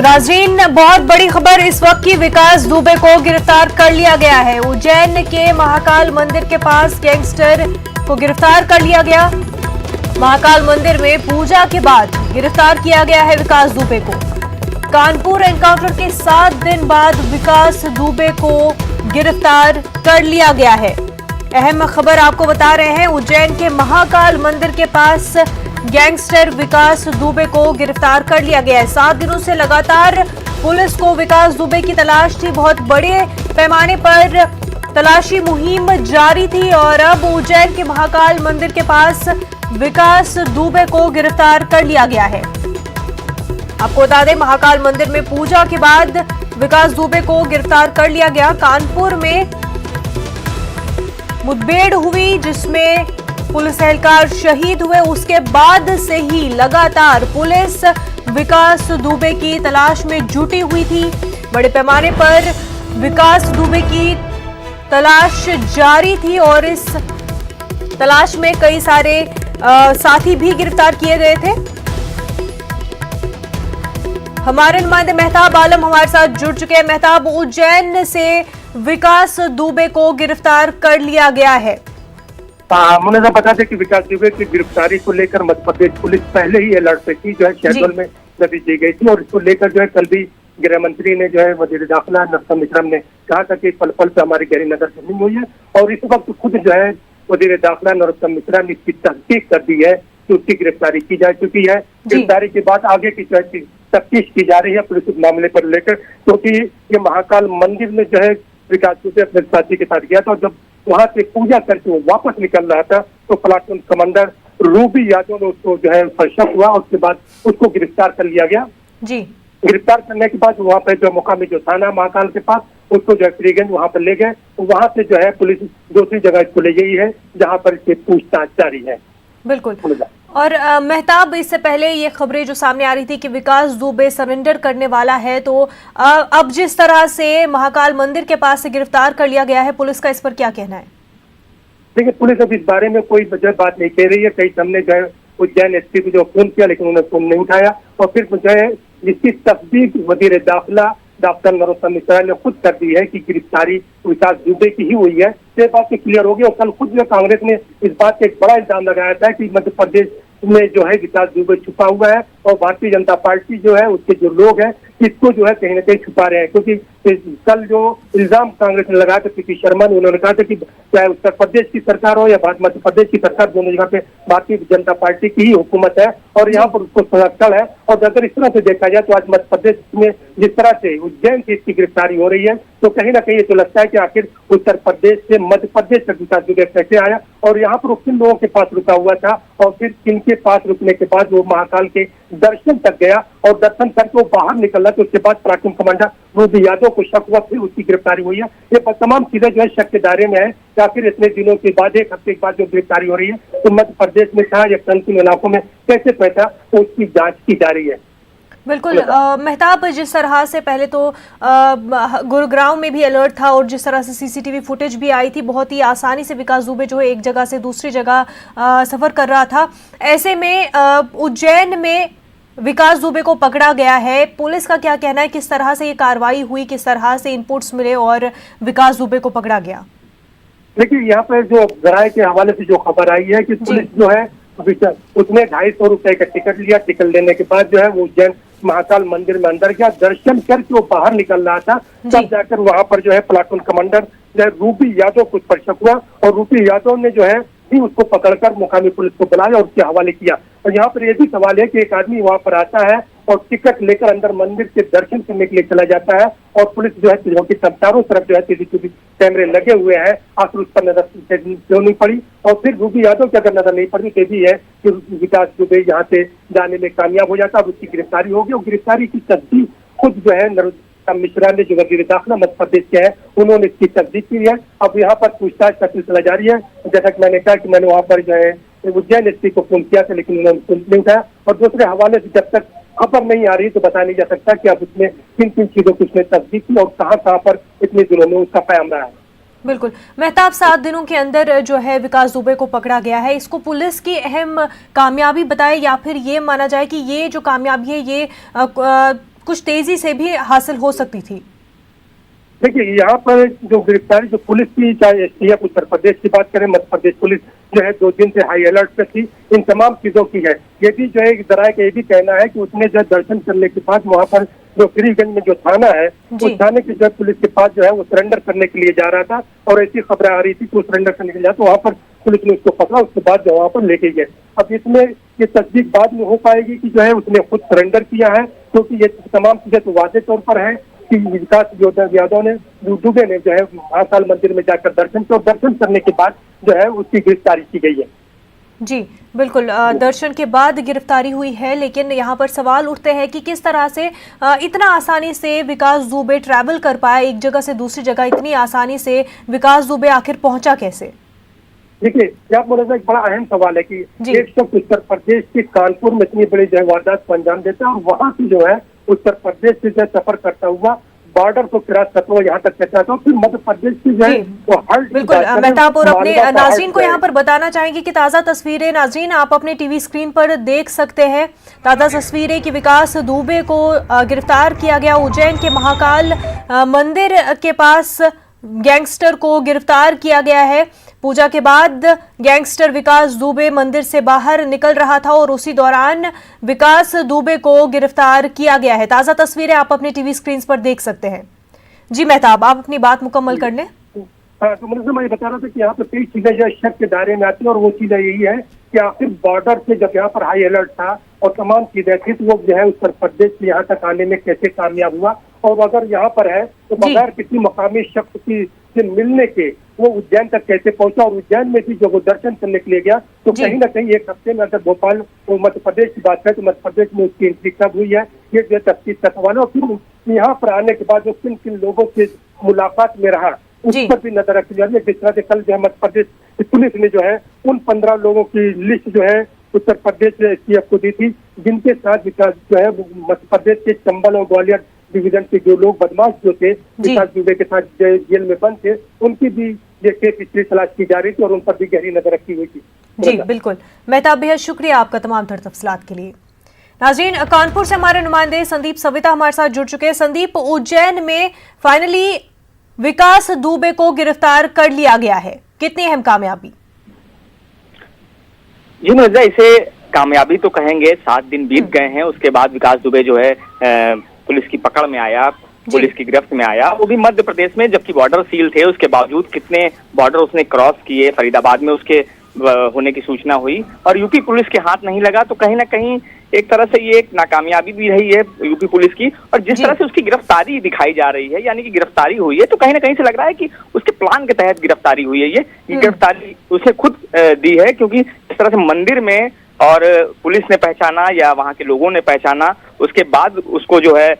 तो नाज़रीन, बहुत बड़ी खबर इस वक्त की, विकास दुबे को गिरफ्तार कर लिया गया है। उज्जैन के महाकाल मंदिर के पास गैंगस्टर को गिरफ्तार कर लिया गया। महाकाल मंदिर में पूजा के बाद गिरफ्तार किया गया है विकास दुबे को। कानपुर एनकाउंटर के 7 दिन बाद विकास दुबे को गिरफ्तार कर लिया गया है। अहम खबर आपको बता रहे हैं, उज्जैन के महाकाल मंदिर के पास गैंगस्टर विकास दुबे को गिरफ्तार कर लिया गया है। 7 दिनों से लगातार पुलिस को विकास दुबे की तलाश थी। बहुत बड़े पैमाने पर तलाशी मुहिम जारी थी और अब उज्जैन के महाकाल मंदिर के पास विकास दुबे को गिरफ्तार कर लिया गया है। आपको बता दें, महाकाल मंदिर में पूजा के बाद विकास दुबे को गिरफ्तार कर लिया गया। कानपुर में मुठभेड़ हुई जिसमें पुलिस एहलकार शहीद हुए, उसके बाद से ही लगातार पुलिस विकास दुबे की तलाश में जुटी हुई थी। बड़े पैमाने पर विकास दुबे की तलाश जारी थी और इस तलाश में कई सारे साथी भी गिरफ्तार किए गए थे। हमारे नुमाइंदे मेहताब आलम हमारे साथ जुड़ चुके हैं। मेहताब, उज्जैन से विकास दुबे को गिरफ्तार कर लिया गया है। मुझे बता दें कि विकास दुबे की गिरफ्तारी को लेकर मध्य प्रदेश पुलिस पहले ही अलर्ट पे थी, जो है शेड्यूल में नदी दी गई थी और इसको लेकर जो है कल भी गृह मंत्री ने जो है वजीर दाखिला नरोत्तम मिश्रा ने कहा था कि पल पल पे हमारी गहरी नजर रखनी हुई है और इस वक्त खुद जो है वजीर दाखिला नरोत्तम मिश्रा ने इसकी तस्दीक कर दी है कि उसकी गिरफ्तारी की जा चुकी है। गिरफ्तारी के बाद आगे की जो है तफ्तीश की जा रही है पुलिस इस मामले पर लेकर, क्योंकि ये महाकाल मंदिर में जो है विकास दुबे अपने साथी के साथ गया था और जब वहां से पूजा करके वो वापस निकल रहा था तो प्लाटून कमांडर रूबी यादव ने उसको जो है शक हुआ, उसके बाद उसको गिरफ्तार कर लिया गया। जी, गिरफ्तार करने के बाद वहां पर जो मुकामी जो थाना महाकाल के पास उसको जो है फ्रीगंज वहां पर ले गए, तो वहां से जो है पुलिस दूसरी जगह इसको ले गई है जहां पर इसकी पूछताछ जारी है। बिल्कुल। और मेहताब, इससे पहले ये खबरें जो सामने आ रही थी कि विकास दुबे सरेंडर करने वाला है, तो अब जिस तरह से महाकाल मंदिर के पास से गिरफ्तार कर लिया गया है, पुलिस का इस पर क्या कहना है? देखिए, पुलिस अब इस बारे में कोई वजह बात नहीं कह रही है। कई हमने जो है उज्जैन एसपी को जो फोन किया लेकिन उन्होंने फोन नहीं उठाया और फिर जो है जिसकी तस्दीक वजीर दाखिला डॉक्टर नरोत्तम मिश्रा ने खुद कर दी है कि गिरफ्तारी विकास दुबे की ही हुई है। ये बात तो क्लियर हो गई और कल खुद जो कांग्रेस ने इस बात का एक बड़ा इल्जाम लगाया था कि मध्य प्रदेश में जो है विकास दुबे छुपा हुआ है और भारतीय जनता पार्टी जो है उसके जो लोग हैं इसको जो है कहीं ना कहीं छुपा रहे हैं, क्योंकि कल जो इल्जाम कांग्रेस ने लगाया था पीपी शर्मा ने, उन्होंने कहा था कि चाहे उत्तर प्रदेश की सरकार हो या मध्य प्रदेश की सरकार, दोनों जगह पे भारतीय जनता पार्टी की ही हुकूमत है और यहाँ पर उसको संरक्षण है। और अगर इस तरह से देखा जाए तो आज मध्य प्रदेश में जिस तरह से उज्जैन से इसकी गिरफ्तारी हो रही है तो कहीं ना कहीं ये तो लगता है कि आखिर उत्तर प्रदेश से मध्य प्रदेश तक विकास दुबे कैसे आया और यहाँ पर किन लोगों के पास रुका हुआ था और फिर किनके पास रुकने के बाद वो महाकाल के दर्शन तक गया और दर्शन करके वो बाहर निकला तो उसके बाद प्लाटून कमांडर रूबी यादव को शक हुआ, फिर उसकी गिरफ्तारी हुई है। ये तमाम चीजें जो है शक के दायरे में है कि आखिर इतने दिनों के बाद, एक हफ्ते के बाद जो गिरफ्तारी हो रही है तो मध्य प्रदेश में था या किन इलाकों में कैसे पैसा तो उसकी जांच की जा रही है। बिल्कुल। मेहताब, जिस तरह से पहले तो गुरुग्राम में भी अलर्ट था और जिस तरह से सीसीटीवी फुटेज भी आई थी, बहुत ही आसानी से विकास दुबे जो है एक जगह से दूसरी जगह सफर कर रहा था। ऐसे में उज्जैन में विकास दुबे को पकड़ा गया है। पुलिस का क्या कहना है, किस तरह से ये कार्रवाई हुई, किस तरह से इनपुट्स मिले और विकास दुबे को पकड़ा गया? देखिए, यहाँ पर जो जराये के हवाले से जो खबर आई है कि पुलिस जो है उसने 250 रुपए का टिकट लिया। टिकट लेने के बाद जो है वो उज्जैन महाकाल मंदिर में अंदर गया, दर्शन करके वो बाहर निकल रहा था, तब जाकर वहां पर जो है प्लाटून कमांडर जो है रूबी यादव कुछ पर शक हुआ और रूबी यादव ने जो है भी उसको पकड़कर मुकामी पुलिस को बुलाया और उसके हवाले किया। और यहाँ पर यह भी सवाल है कि एक आदमी वहां पर आता है और टिकट लेकर अंदर मंदिर के दर्शन करने के लिए चला जाता है और पुलिस जो है चारों तरफ जो है सीसीटीवी कैमरे लगे हुए हैं, आखिर उस पर नजर क्यों नहीं पड़ी और फिर रूबी यादव की अगर नजर नहीं पड़ी तो भी है कि विकास दुबे यहाँ से जाने में कामयाब हो जाता है और उसकी गिरफ्तारी होगी। और गिरफ्तारी की तस्दीक खुद जो है नरोत्तम मिश्रा ने, जो वजीर दाखिला मध्य प्रदेश के हैं, उन्होंने इसकी तस्दीक की है। अब यहाँ पर पूछताछ का सिलसिला जारी है। जैसा कि मैंने कहा कि मैंने वहाँ पर जो है उज्जैन एसपी को फोन किया था लेकिन उन्होंने फोन नहीं उठाया और दूसरे हवाले से जब तक खबर नहीं आ रही तो बता नहीं जा सकता कि अब उसमें किन किन चीजों की उसने तस्दीक की और कहाँ पर इतने दिनों में उसका पैम रहा है। बिल्कुल। मेहताब, 7 दिनों के अंदर जो है विकास दुबे को पकड़ा गया है, इसको पुलिस की अहम कामयाबी बताए या फिर ये माना जाए कि ये जो कामयाबी है ये कुछ तेजी से भी हासिल हो सकती थी। देखिए, यहाँ पर जो गिरफ्तारी जो पुलिस की, चाहे एसटीएफ उत्तर प्रदेश की बात करें, मध्य प्रदेश पुलिस जो है 2 दिन से हाई अलर्ट पे थी, इन तमाम चीजों की है। ये भी जो है दराय का ये भी कहना है कि उसने जो दर्शन करने के बाद वहाँ पर जो गिरिगंज में जो थाना है, उस थाने की जो पुलिस के पास जो है वो सरेंडर करने के लिए जा रहा था और ऐसी खबरें आ रही थी कि वो सरेंडर करने के लिए तो वहाँ पर पुलिस ने उसको पकड़ा, उसके बाद जो वहाँ पर लेके गए। अब इसमें ये तस्दीक बाद में हो पाएगी कि जो है उसने खुद सरेंडर किया है, क्योंकि ये तमाम चीजें तो वाज़ेह तौर पर है कि विकास यादव ने, दुबे ने जो है महाकाल मंदिर में जाकर दर्शन किया और दर्शन करने के बाद जो है उसकी गिरफ्तारी की गई है। जी बिल्कुल, दर्शन के बाद गिरफ्तारी हुई है, लेकिन यहाँ पर सवाल उठते हैं कि किस तरह से इतना आसानी से विकास दुबे ट्रैवल कर पाया एक जगह से दूसरी जगह, इतनी आसानी से विकास दुबे आखिर पहुंचा कैसे? देखिए, क्या बोला, एक बड़ा अहम सवाल है कि एक शख्स उत्तर प्रदेश के कानपुर में इतनी बड़ी जो है वारदात को अंजाम देता है और वहां से जो है उत्तर प्रदेश से जो सफर करता हुआ बॉर्डर को क्रॉस करता हुआ यहाँ तक पहुंचा था, फिर मध्य प्रदेश की जो है वो हल्ट। बिल्कुल मेहताब, और अपने नाज़रीन को यहाँ पर बताना चाहेंगे कि ताज़ा तस्वीरें नाज़रीन आप अपने टीवी स्क्रीन पर देख सकते हैं। ताज़ा तस्वीरें कि विकास दुबे को गिरफ्तार किया गया। उज्जैन के महाकाल मंदिर के पास गैंगस्टर को गिरफ्तार किया गया है। पूजा के बाद गैंगस्टर विकास दुबे मंदिर से बाहर निकल रहा था और उसी दौरान विकास दुबे को गिरफ्तार किया गया है। ताज़ा तस्वीरें आप अपने टीवी स्क्रीन पर देख सकते हैं। जी मेहताब, आप अपनी बात मुकम्मल कर लें। हाँ, तो मैं बता रहा था कि यहाँ पर कई चीजें जो शक के दायरे में आती है और वो चीजें यही है कि आखिर बॉर्डर से जब यहाँ पर हाई अलर्ट था और तमाम चीजें थी तो वो जो है उत्तर प्रदेश से यहाँ तक आने में कैसे कामयाब हुआ, और अगर यहाँ पर है तो बगैर किसी मकामी शख्स की से मिलने के वो उज्जैन तक कैसे पहुंचा, और उज्जैन में भी जब वो दर्शन करने के लिए गया तो कहीं ना कहीं एक हफ्ते में अगर भोपाल और मध्य प्रदेश की बात करें तो मध्य प्रदेश में उसकी एंट्री कब हुई है, ये जो तफ्तीश का सवाल है। और फिर यहाँ पर आने के बाद जो किन किन लोगों से मुलाकात में रहा उस पर भी नजर रखी जा रही है। जिस तरह से कल जो है मध्य प्रदेश पुलिस ने जो है उन 15 लोगों की लिस्ट जो है उत्तर प्रदेश से एसटीएफ को दी थी, जिनके साथ विकास जो है मध्य प्रदेश के चंबल और ग्वालियर डिवीजन के जो लोग बदमाश जो थे विकास दुबे के साथ जेल में बंद थे, उनकी भी ये केस पिछली तलाश की जा रही थी और उन पर भी गहरी नजर रखी हुई थी। जी बिल्कुल मेहताब, बेहद शुक्रिया आपका तमाम तर तफसीलात के लिए। नाज़रीन, कानपुर से हमारे नुमाइंदे संदीप सविता हमारे साथ जुड़ चुके हैं। संदीप, उज्जैन में फाइनली विकास दुबे को गिरफ्तार कर लिया गया है, कितनी अहम कामयाबी? जी मिर्जा, इसे कामयाबी तो कहेंगे। 7 दिन बीत गए हैं, उसके बाद विकास दुबे जो है पुलिस की पकड़ में आया, पुलिस की गिरफ्त में आया, वो भी मध्य प्रदेश में, जबकि बॉर्डर सील थे। उसके बावजूद कितने बॉर्डर उसने क्रॉस किए, फरीदाबाद में उसके होने की सूचना हुई और यूपी पुलिस के हाथ नहीं लगा, तो कहीं ना कहीं एक तरह से ये एक नाकामयाबी भी रही है यूपी पुलिस की। और जिस तरह से उसकी गिरफ्तारी दिखाई जा रही है, यानी कि गिरफ्तारी हुई है, तो कहीं ना कहीं से लग रहा है कि उसके प्लान के तहत गिरफ्तारी हुई है। ये गिरफ्तारी उसने खुद दी है, क्योंकि जिस तरह से मंदिर में और पुलिस ने पहचाना या वहाँ के लोगों ने पहचाना, उसके बाद उसको जो है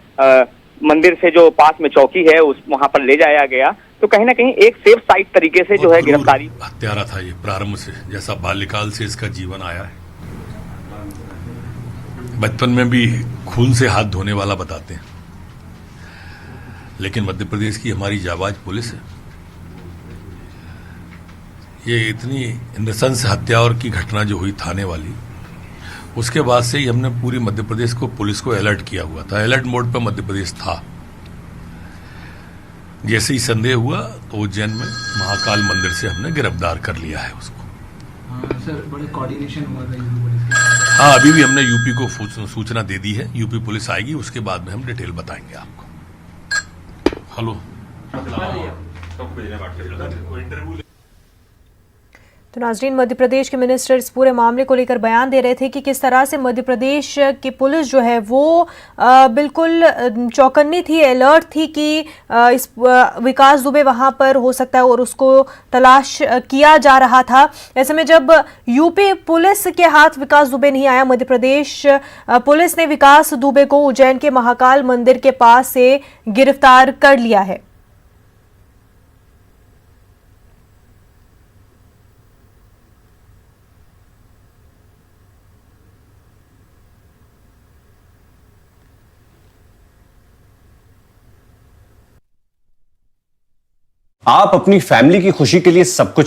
मंदिर से जो पास में चौकी है उस वहाँ पर ले जाया गया, तो कहीं ना कहीं एक सेफ साइड तरीके से जो है गिरफ्तारी। हत्यारा था ये प्रारंभ से, जैसा बाल्यकाल से इसका जीवन आया है। बचपन में भी खून से हाथ धोने वाला बताते हैं, लेकिन मध्य प्रदेश की हमारी जाबाज पुलिस है, ये इतनी नृशंस हत्या और की घटना जो हुई थाने वाली, उसके बाद से ही हमने पूरी मध्य प्रदेश को पुलिस को अलर्ट किया हुआ था। अलर्ट मोड पर मध्य प्रदेश था। जैसे ही संदेह हुआ तो उज्जैन में महाकाल मंदिर से हमने गिरफ्तार कर लिया है उसको। सर, बड़े कोऑर्डिनेशन हुआ था यूपी पुलिस के। हाँ, अभी भी हमने यूपी को सूचना दे दी है। यूपी पुलिस आएगी, उसके बाद में हम डिटेल बताएंगे आपको। हेलो, तो नाज़रीन, मध्य प्रदेश के मिनिस्टर इस पूरे मामले को लेकर बयान दे रहे थे कि किस तरह से मध्य प्रदेश की पुलिस जो है वो बिल्कुल चौकन्नी थी, अलर्ट थी कि इस विकास दुबे वहां पर हो सकता है और उसको तलाश किया जा रहा था। ऐसे में जब यूपी पुलिस के हाथ विकास दुबे नहीं आया, मध्य प्रदेश पुलिस ने विकास दुबे को उज्जैन के महाकाल मंदिर के पास से गिरफ्तार कर लिया है। आप अपनी फैमिली की खुशी के लिए सब कुछ